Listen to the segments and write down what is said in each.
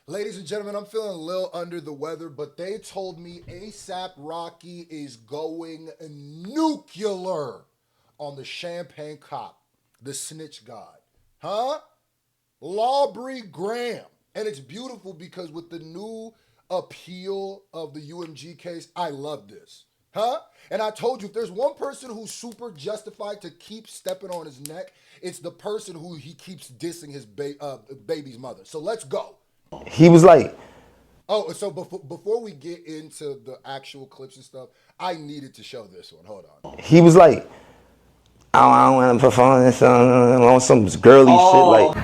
Ladies and gentlemen, I'm feeling a little under the weather, but they told me ASAP Rocky is going nuclear on the champagne cop, the snitch god. Huh? Lawbury Graham. And it's beautiful because with the new appeal of the UMG case, I love this. Huh? And I told you, if there's one person who's super justified to keep stepping on his neck, it's the person who he keeps dissing his baby's mother. So let's go. He was like, Oh, so before we get into the actual clips and stuff, I needed to show this one. Hold on. he was like, I don't want to perform this on some girly shit. Like,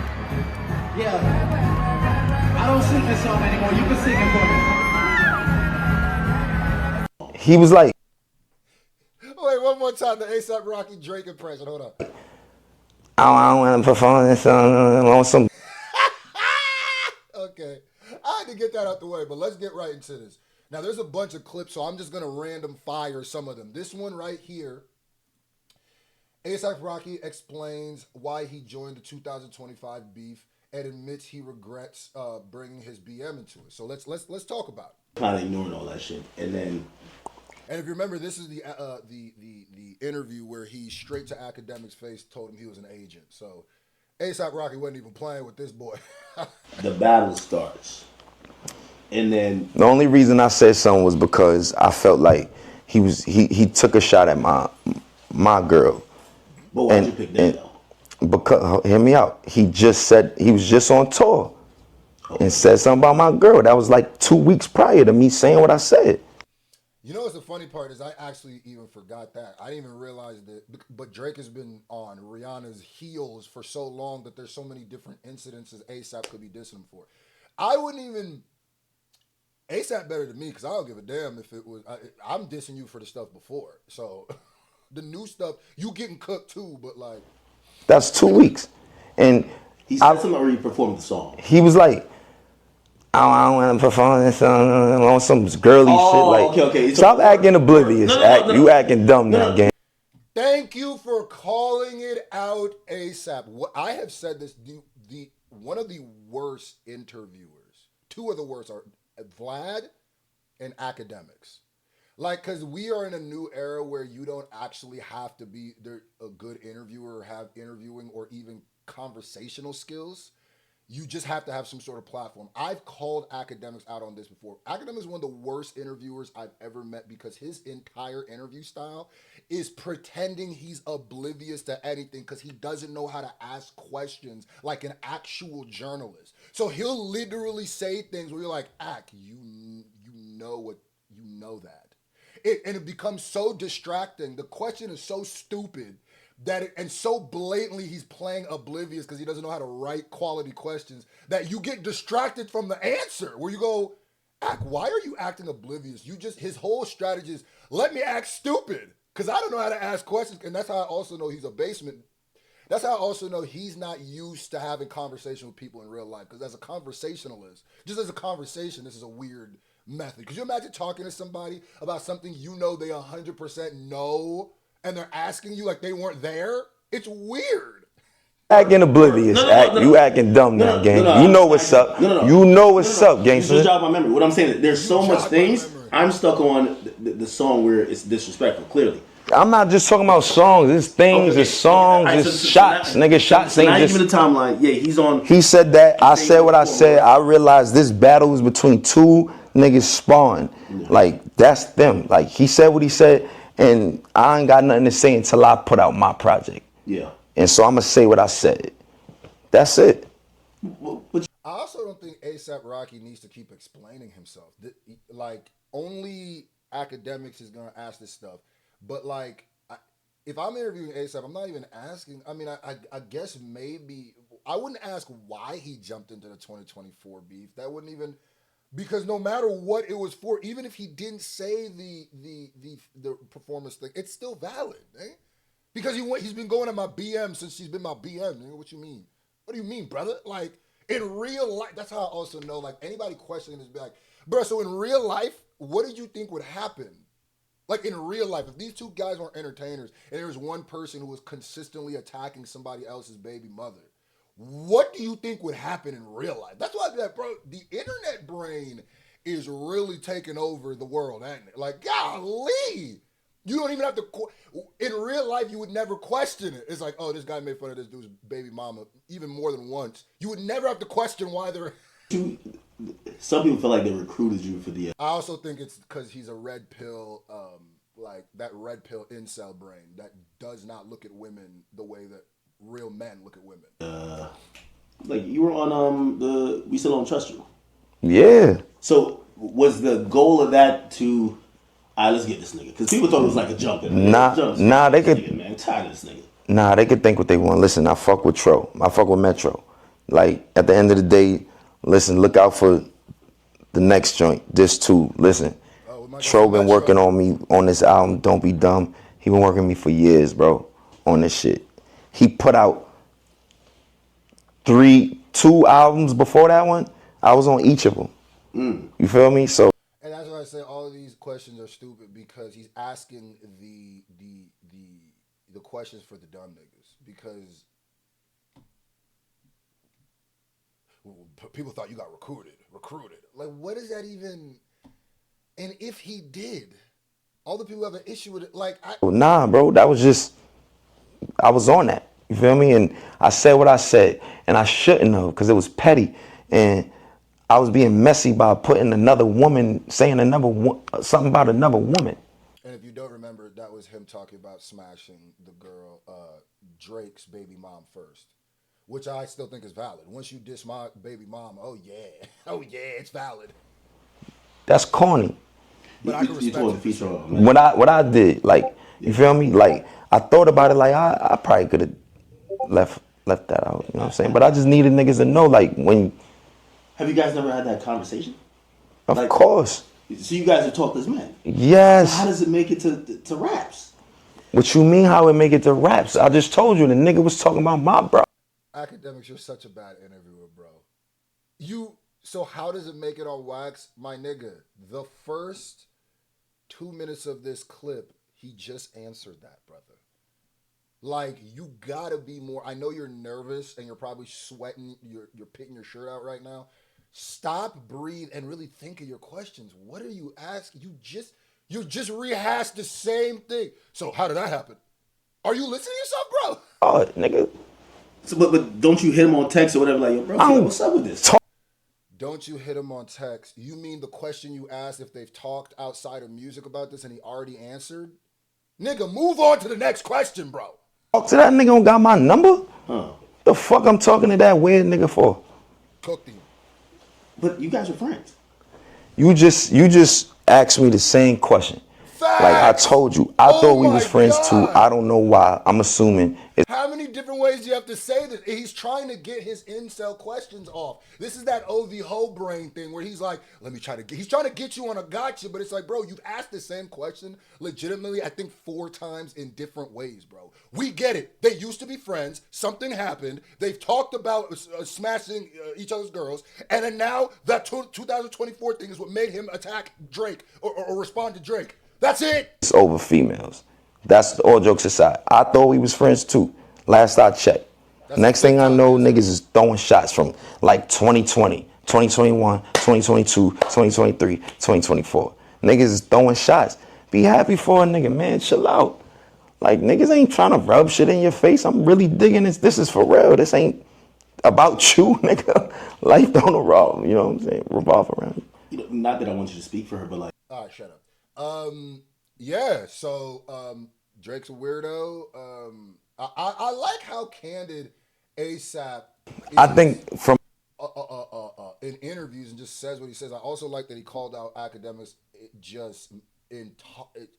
Yeah, I don't sing this song anymore. You can sing it he was like, Wait, one more time. The ASAP Rocky Drake impression. Hold on. I don't want to perform this on some. Okay. I had to get that out the way, but let's get right into this. Now, there's a bunch of clips, so I'm just going to random fire some of them. This one right here, ASAP Rocky explains why he joined the 2025 beef and admits he regrets bringing his BM into it. So let's talk about it. Kind of ignoring all that shit, and then And if you remember, this is the interview where he straight to Academic's face told him he was an agent. So ASAP Rocky wasn't even playing with this boy. the battle starts, and then The only reason I said something was because I felt like he took a shot at my girl. but why'd you And, pick that and though? because hear me out. He just said he was just on tour and said something about my girl. That was like 2 weeks prior to me saying what I said. You know what's the funny part is I actually even forgot that. I didn't even realize that. But Drake has been on Rihanna's heels for so long that there's so many different incidences ASAP could be dissing him for. I wouldn't even ASAP better than me because I don't give a damn if it was. I'm dissing you for the stuff before. So the new stuff you getting cooked too. But like That's 2 weeks, and He said something or he performed the song. he was like, I don't want to perform this on some girly shit. Like, Okay. stop acting oblivious. You acting dumb now, gang. thank you for calling it out ASAP. What I have said this the one of the worst interviewers. Two of the worst are Vlad and Academics. Like, because we are in a new era where you don't actually have to be a good interviewer or have interviewing or even conversational skills. You just have to have some sort of platform. I've called Academics out on this before. Academics is one of the worst interviewers I've ever met because his entire interview style is pretending he's oblivious to anything because he doesn't know how to ask questions like an actual journalist. So he'll literally say things where you're like, Ack, you know what you know that. And it becomes so distracting. The question is so stupid and so blatantly he's playing oblivious because he doesn't know how to write quality questions that you get distracted from the answer where you go, Ack, why are you acting oblivious? His whole strategy is let me act stupid because I don't know how to ask questions. And that's how I also know he's a basement. That's how I also know he's not used to having conversation with people in real life because as a conversationalist, just as a conversation, this is a weird method. Could you imagine talking to somebody about something you know they 100% know and they're asking you like they weren't there? It's weird. Acting oblivious. You acting dumb now, gang. You know what's up. You know what's up, You gangster. just jog my memory. What I'm saying is there's so much jogged my things. memory. I'm stuck on the song where it's disrespectful. Clearly. I'm not just talking about songs. It's things, Okay. it's songs, Alright, it's so shots. now- Nigga, shots so now ain't you give me just. the timeline. Yeah, he's on. He said that. I said what I said. I realized this battle is between two niggas sparring. Like, that's them. Like, he said what he said, and I ain't got nothing to say until I put out my project. Yeah. And so I'm going to say what I said. That's it. But I also don't think ASAP Rocky needs to keep explaining himself. Like, only Academics is going to ask this stuff. But, like, if I'm interviewing ASAP, I'm not even asking. I mean, I guess maybe I wouldn't ask why he jumped into the 2024 beef. That wouldn't even because no matter what it was for, even if he didn't say the performance thing, it's still valid, eh? Because he's been going to my BM since she's been my BM. Nigga, what you mean? What do you mean, brother? Like in real life, that's how I also know. Like anybody questioning this, be like, bro. So in real life, what did you think would happen? Like in real life, if these two guys weren't entertainers and there was one person who was consistently attacking somebody else's baby mother, what do you think would happen in real life? That's why, bro, the internet brain is really taking over the world, ain't it? Like, golly. You don't even have to, in real life, you would never question it. It's like, oh, this guy made fun of this dude's baby mama even more than once. You would never have to question why they're... Some people feel like they recruited you for the... I also think it's because he's a red pill, like that red pill incel brain that does not look at women the way that real men look at women. Like, you were on the We Still Don't Trust You. Yeah. So, was the goal of that to... All right, let's get this nigga. Because people thought it was like a jump. Nah, they could... Man, I'm tired of this nigga. Nah, they could think what they want. Listen, I fuck with Tro. I fuck with Metro. Like, at the end of the day, listen, look out for the next joint. This too. Listen, Tro been working on me on this album, Don't Be Dumb. He been working me for years, bro, on this shit. He put out 2 albums before that one. I was on each of them. You feel me? So... And that's why I say all of these questions are stupid, because he's asking the questions for the dumb niggas, because people thought you got recruited. Like, what is that even? And if he did, all the people have an issue with it. Like, nah, bro, that was just, I was on that. You feel me? And I said what I said, and I shouldn't have, because it was petty, and I was being messy by putting another woman, saying something about another woman. And if you don't remember, that was him talking about smashing the girl, Drake's baby mom first, which I still think is valid. Once you diss my baby mom, oh yeah, it's valid. That's corny. But I can respect it. What I did, like, you feel me? Like, I thought about it, like, I probably could have left that out, you know what I'm saying? But I just needed niggas to know, like, when... Have you guys never had that conversation? Of course. So you guys have talked as men? Yes. So how does it make it to raps? What you mean how it make it to raps? I just told you, the nigga was talking about my bro. Academics, you're such a bad interviewer, bro. So how does it make it on wax? My nigga, the first 2 minutes of this clip, he just answered that, brother. Like, you gotta be more... I know you're nervous and you're probably sweating, you're pitting your shirt out right now. Stop, breathe, and really think of your questions. What are you asking? You just rehashed the same thing. So how did that happen? Are you listening to yourself, bro? Oh, nigga. So, but don't you hit him on text or whatever, like, yo, bro, what's up with this? Don't you hit him on text? You mean the question you asked if they've talked outside of music about this and he already answered? Nigga, move on to the next question, bro. Talk to that nigga who got my number? Huh. The fuck I'm talking to that weird nigga for? Cooked him. But you guys are friends. You just asked me the same question. Facts. Like I told you, I thought we was friends too. I don't know why. I'm assuming it's... How many different ways do you have to say this? He's trying to get his incel questions off. This is that OV Ho brain thing where he's like, he's trying to get you on a gotcha, but it's like, bro, you've asked the same question legitimately, I think 4 times in different ways, bro. We get it. They used to be friends. Something happened. They've talked about smashing each other's girls. And then now that 2024 thing is what made him attack Drake or respond to Drake. That's it. It's over females. That's all jokes aside. I thought we was friends too. Last I checked. Next thing I know, niggas is throwing shots from like 2020, 2021, 2022, 2023, 2024. Niggas is throwing shots. Be happy for a nigga, man. Chill out. Like, niggas ain't trying to rub shit in your face. I'm really digging this. This is for real. This ain't about you, nigga. Life don't revolve, you know what I'm saying? Revolve around you. Not that I want you to speak for her, but like... All right, shut up. Yeah, so Drake's a weirdo. I like how candid ASAP is, I think from in interviews and just says what he says. I also like that he called out academics just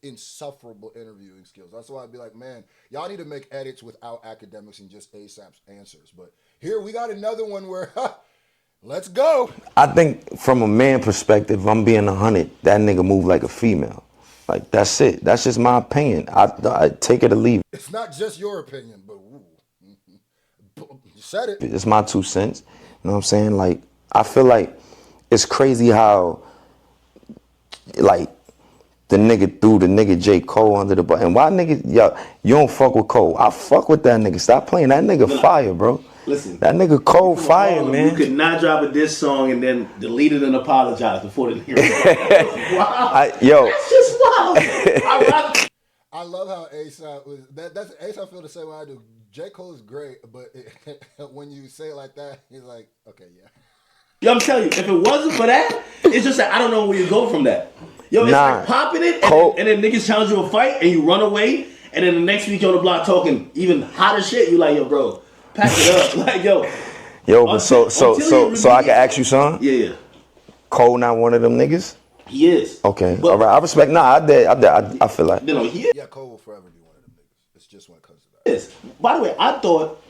insufferable interviewing skills. That's why I'd be like, man, y'all need to make edits without academics and just ASAP's answers. But here we got another one where let's go. I think from a man perspective, I'm being 100, that nigga move like a female. Like, that's it. That's just my opinion. I take it or leave it. It's not just your opinion, but you said it. It's my 2 cents. You know what I'm saying? Like, I feel like it's crazy how, like, the nigga threw the nigga J. Cole under the bus. And why nigga, yo, you don't fuck with Cole. I fuck with that nigga. Stop playing. That nigga fire, bro. Listen, That nigga cold fire, Harlem, man. You could not drop a diss song and then delete it and apologize before the nigga. Wow. Yo. That's just wild. I love how ASAP was. That's ASAP feel the same way I do. J. Cole is great, but when you say it like that, he's like, okay, yeah. Yo, I'm telling you, if it wasn't for that, it's just that I don't know where you go from that. Yo, it's like popping it, and then niggas challenge you a fight, and you run away, and then the next week you're on the block talking even hotter shit. You like, yo, bro, pack it up, like, yo. Yo, but so I can ask you something? Yeah. Cole not one of them niggas? He is. Okay, but, all right. I respect. Nah, I feel like. You know, he is. Yeah, Cole will forever be one of them niggas. It's just when it comes to that. Yes. By the way, I thought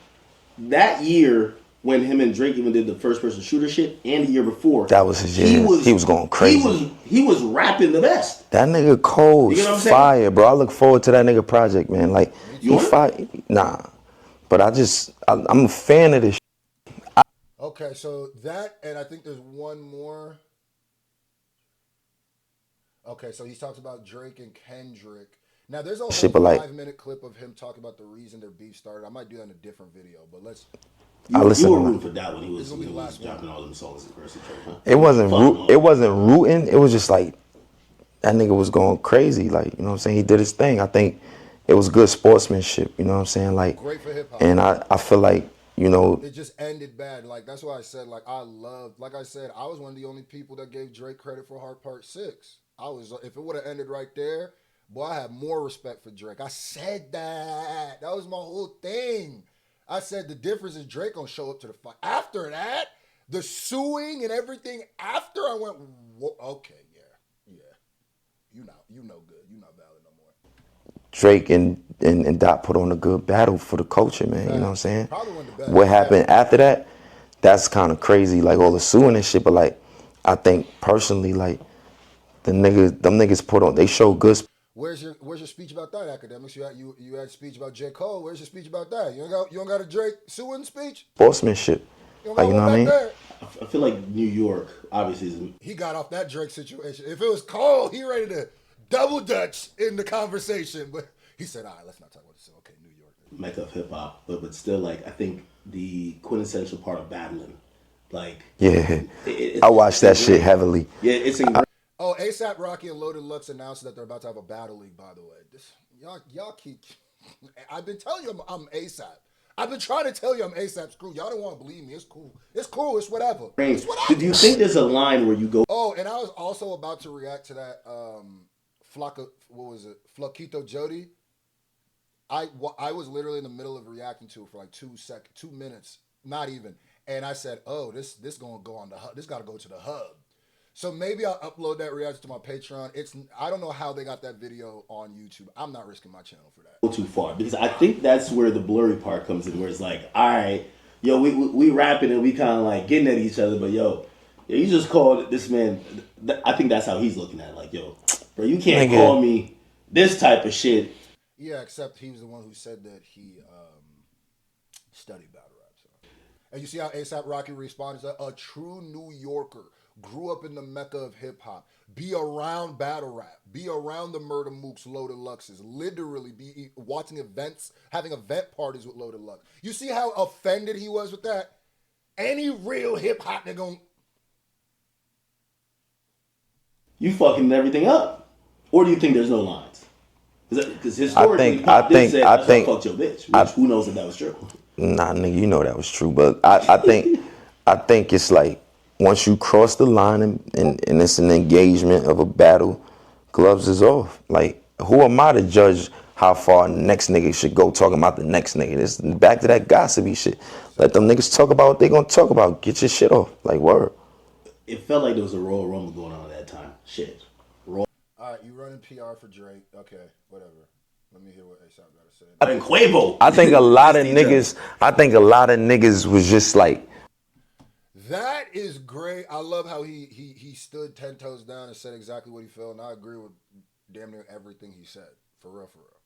that year when him and Drake even did the first person shooter shit, and the year before, that was his year. He was going crazy. He was rapping the best. That nigga Cole is fire, bro. I look forward to that nigga project, man. Like he fire. Nah, but I'm a fan of this. Okay, so that, and I think there's one more. Okay, so he talks about Drake and Kendrick. Now, there's a whole 5-minute clip of him talking about the reason their beef started. I might do that in a different video, but let's. You were rooting for that when he was dropping all them songs in verse. Huh? It wasn't rooting. It was just like that nigga was going crazy. Like, you know what I'm saying? He did his thing. I think it was good sportsmanship. You know what I'm saying? Like, great for hip hop. And I feel like, you know, it just ended bad. Like, that's why I said, like, I said, I was one of the only people that gave Drake credit for Heart Part 6. If it would have ended right there, boy, I have more respect for Drake. I said that. That was my whole thing. I said the difference is Drake gonna show up to the fight. After that, the suing and everything after, I went, okay, yeah. You know good. You not valid no more. Drake and Dot put on a good battle for the culture, man. You know what I'm saying? Probably one of the best. What happened after that, that's kind of crazy, like all the suing and shit, but like, I think personally, like, them niggas they show good. Where's your speech about that, academics? You had a speech about J. Cole. Where's your speech about that? You don't got a Drake suing speech? Sportsmanship. Like, you know what I mean? There. I feel like New York, obviously, he got off that Drake situation. If it was Cole, he ready to double dutch in the conversation. But he said, all right, let's not talk about this. Okay, New York. Mecca of hip hop, but still, like, I think the quintessential part of battling, like, yeah, I watched that shit heavily. Yeah, it's ingrained. Oh, ASAP Rocky and Loaded Lux announced that they're about to have a battle league, by the way. Y'all keep... I've been telling you I'm ASAP. I've been trying to tell you I'm ASAP's crew. Y'all don't want to believe me. It's cool. It's cool. It's whatever. It's whatever. Do you think there's a line where you go... Oh, and I was also about to react to that Flaquito Jody. I was literally in the middle of reacting to it for like 2 minutes. Not even. And I said, oh, this going to go on the hub. This got to go to the hub. So maybe I'll upload that reaction to my Patreon. I don't know how they got that video on YouTube. I'm not risking my channel for that. Go too far, because I think that's where the blurry part comes in, where it's like, all right, yo, we rapping and we kind of like getting at each other, but yo, you just called this man. I think that's how he's looking at it. Like, yo, bro, you can't call me this type of shit. Yeah, except he was the one who said that he studied battle rap. So. And you see how ASAP Rocky responded to a true New Yorker. Grew up in the mecca of hip hop, be around battle rap, be around the Murder Mooks, Loaded Luxes, literally be watching events, having event parties with Loaded Lux. You see how offended he was with that? Any real hip hop nigga You fucking everything up, or do you think there's no lines? Because historically, I think fucked your bitch. Which, who knows if that was true? Nah, nigga, you know that was true, but I think it's like, once you cross the line and it's an engagement of a battle, gloves is off. Like, who am I to judge how far next nigga should go talking about the next nigga? This back to that gossipy shit. Let them niggas talk about what they gonna talk about. Get your shit off. Like, word. It felt like there was a Royal Rumble going on at that time. Shit. All right, you running PR for Drake. Okay, whatever. Let me hear what ASAP got to say. I think a lot of niggas was just like, that is great. I love how he stood 10 toes down and said exactly what he felt, and I agree with damn near everything he said. For real, for real.